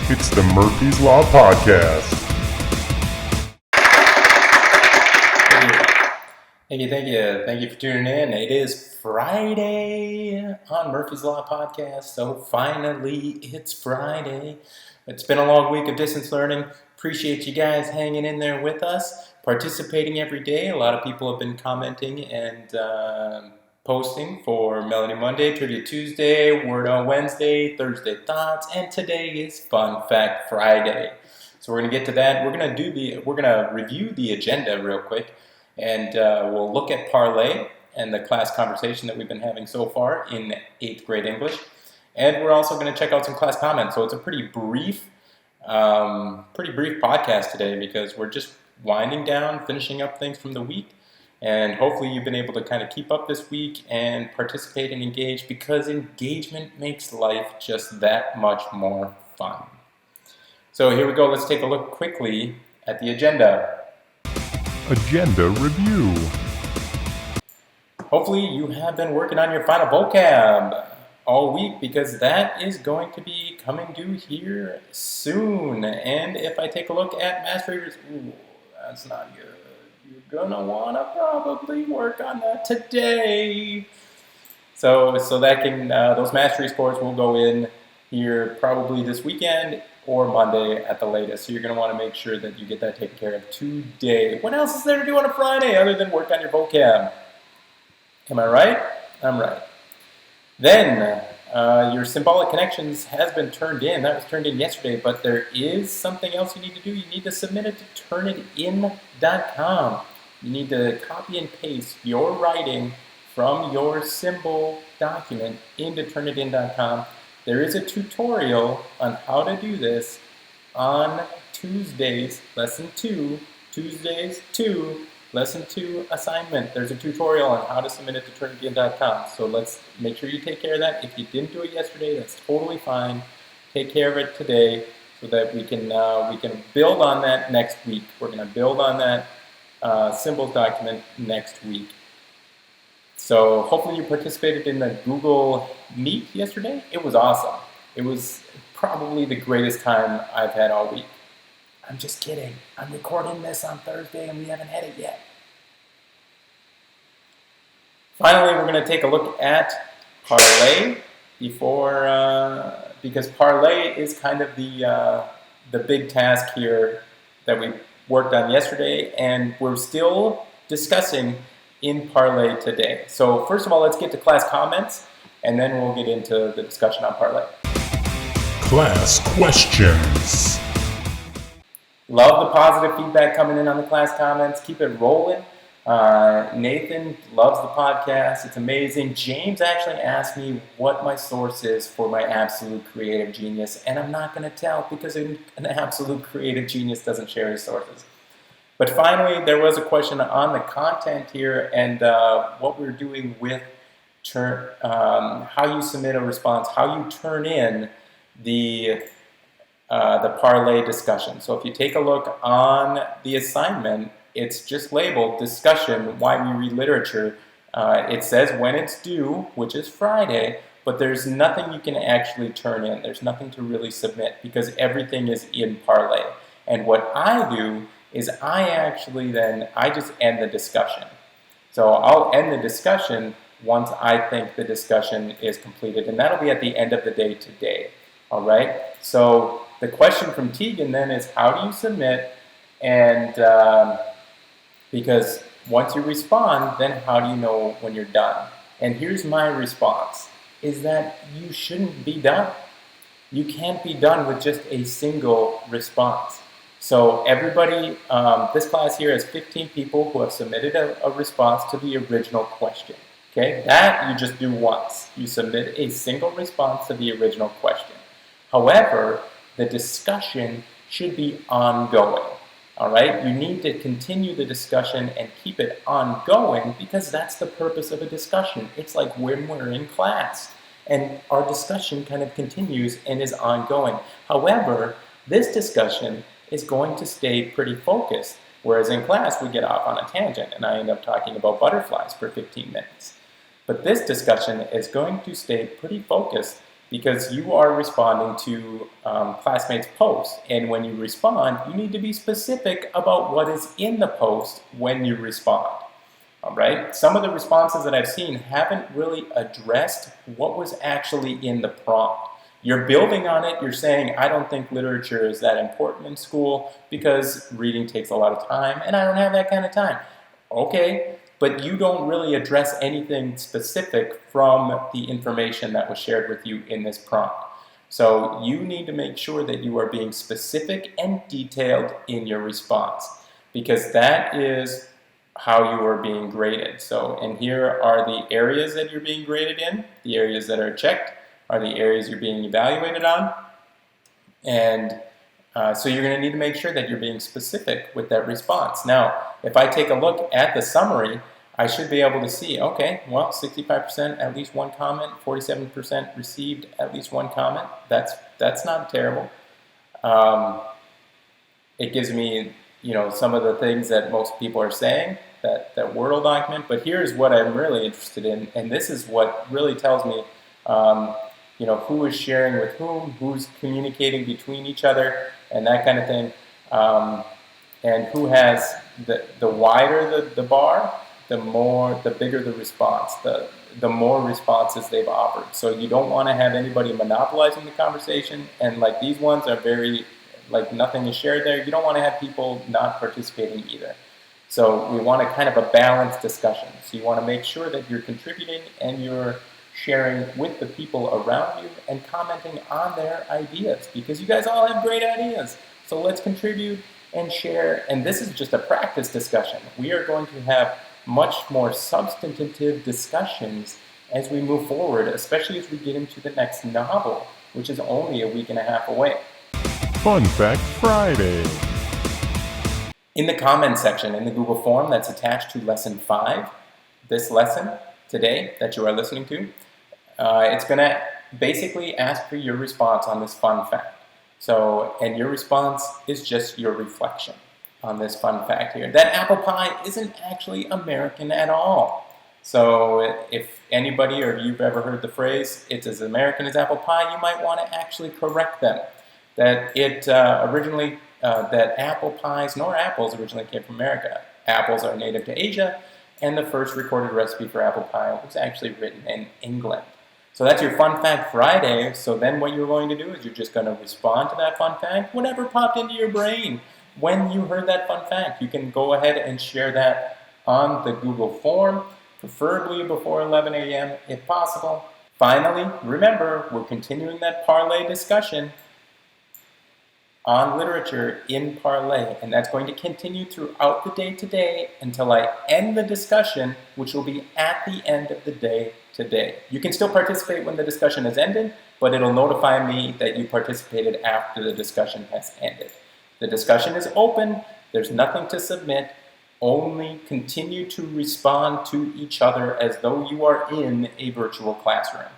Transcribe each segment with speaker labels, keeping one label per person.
Speaker 1: It's the Murphy's Law Podcast.
Speaker 2: Thank you for tuning in. It is Friday on Murphy's Law Podcast, so finally it's Friday. It's been a long week of distance learning. Appreciate you guys hanging in there with us, participating every day. A lot of people have been commenting and posting for Melody Monday, Trivia Tuesday, Word on Wednesday, Thursday Thoughts, and today is Fun Fact Friday. So we're going to get to that. We're going to review the agenda real quick. And we'll look at parlay and the class conversation that we've been having so far in 8th grade English. And we're also going to check out some class comments. So it's a pretty brief podcast today because we're just winding down, finishing up things from the week. And hopefully you've been able to kind of keep up this week and participate and engage because engagement makes life just that much more fun. So here we go. Let's take a look quickly at the agenda.
Speaker 1: Agenda review.
Speaker 2: Hopefully you have been working on your final vocab all week because that is going to be coming due here soon. And if I take a look at mastery, that's not good. You're gonna want to probably work on that today. So that can those mastery scores will go in here probably this weekend or Monday at the latest. So you're going to want to make sure that you get that taken care of today. What else is there to do on a Friday other than work on your vocab? Am I right? I'm right. Then your symbolic connections has been turned in. That was turned in yesterday, but there is something else you need to do. You need to submit it to turnitin.com. You need to copy and paste your writing from your symbol document into turnitin.com. There is a tutorial on how to do this on Tuesdays, Lesson 2, Lesson 2 assignment. There's a tutorial on how to submit it to turnitin.com. So let's make sure you take care of that. If you didn't do it yesterday, that's totally fine. Take care of it today so that we can build on that next week. We're going to build on that symbols document next week. So hopefully you participated in the Google Meet yesterday. It was awesome. It was probably the greatest time I've had all week. I'm just kidding. I'm recording this on Thursday and we haven't had it yet. Finally, we're going to take a look at parlay because parlay is kind of the big task here that we worked on yesterday, and we're still discussing in parlay today. So first of all, let's get to class comments, and then we'll get into the discussion on parlay.
Speaker 1: Class questions.
Speaker 2: Love the positive feedback coming in on the class comments. Keep it rolling. Nathan loves the podcast. It's amazing. James actually asked me what my source is for my absolute creative genius, and I'm not going to tell because an absolute creative genius doesn't share his sources. But finally, there was a question on the content here and what we're doing with how you submit a response, how you turn in the parlay discussion. So if you take a look on the assignment, it's just labeled discussion, why we read literature. It says when it's due, which is Friday, but there's nothing you can actually turn in. There's nothing to really submit because everything is in parlay. And what I do is I just end the discussion. So I'll end the discussion once I think the discussion is completed, and that'll be at the end of the day today. All right? So the question from Tegan then is, how do you submit? And because once you respond, then how do you know when you're done? And here's my response, is that you shouldn't be done. You can't be done with just a single response. So everybody, this class here has 15 people who have submitted a response to the original question. Okay, that you just do once. You submit a single response to the original question. However, the discussion should be ongoing. All right, you need to continue the discussion and keep it ongoing because that's the purpose of a discussion. It's like when we're in class and our discussion kind of continues and is ongoing. However, this discussion is going to stay pretty focused, whereas in class we get off on a tangent and I end up talking about butterflies for 15 minutes. But this discussion is going to stay pretty focused because you are responding to classmates' posts. And when you respond, you need to be specific about what is in the post when you respond. All right? Some of the responses that I've seen haven't really addressed what was actually in the prompt. You're building on it. You're saying, I don't think literature is that important in school because reading takes a lot of time and I don't have that kind of time. Okay, but you don't really address anything specific from the information that was shared with you in this prompt. So you need to make sure that you are being specific and detailed in your response, because that is how you are being graded. So, and here are the areas that you're being graded in. The areas that are checked are the areas you're being evaluated on. And so you're going to need to make sure that you're being specific with that response. Now, if I take a look at the summary, I should be able to see, okay, well, 65% at least one comment, 47% received at least one comment. That's not terrible. It gives me, some of the things that most people are saying, that Wordle document. But here's what I'm really interested in, and this is what really tells me, who is sharing with whom, who's communicating between each other, and that kind of thing. And who has the wider the bar, the bigger the response, the more responses they've offered. So you don't want to have anybody monopolizing the conversation, and like these ones are very, like nothing is shared there. You don't want to have people not participating either. So we want a kind of a balanced discussion. So you want to make sure that you're contributing and you're sharing with the people around you and commenting on their ideas, because you guys all have great ideas. So let's contribute and share. And this is just a practice discussion. We are going to have much more substantive discussions as we move forward, especially as we get into the next novel, which is only a week and a half away.
Speaker 1: Fun Fact Friday.
Speaker 2: In the comment section in the Google form that's attached to Lesson 5, this lesson today that you are listening to, it's going to basically ask for your response on this fun fact. So, and your response is just your reflection on this fun fact here. That apple pie isn't actually American at all. So if anybody or you've ever heard the phrase, it's as American as apple pie, you might want to actually correct them. That it that apple pies nor apples originally came from America. Apples are native to Asia, and the first recorded recipe for apple pie was actually written in England. So that's your Fun Fact Friday. So then what you're going to do is you're just going to respond to that fun fact, whatever popped into your brain when you heard that fun fact. You can go ahead and share that on the Google form, preferably before 11 a.m. if possible. Finally, remember, we're continuing that parlay discussion on literature in Parlay, and that's going to continue throughout the day today until I end the discussion, which will be at the end of the day today. You can still participate when the discussion has ended, but it'll notify me that you participated after the discussion has ended. The discussion is open, there's nothing to submit, only continue to respond to each other as though you are in a virtual classroom.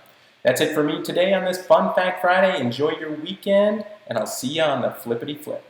Speaker 2: That's it for me today on this Fun Fact Friday. Enjoy your weekend, and I'll see you on the flippity flip.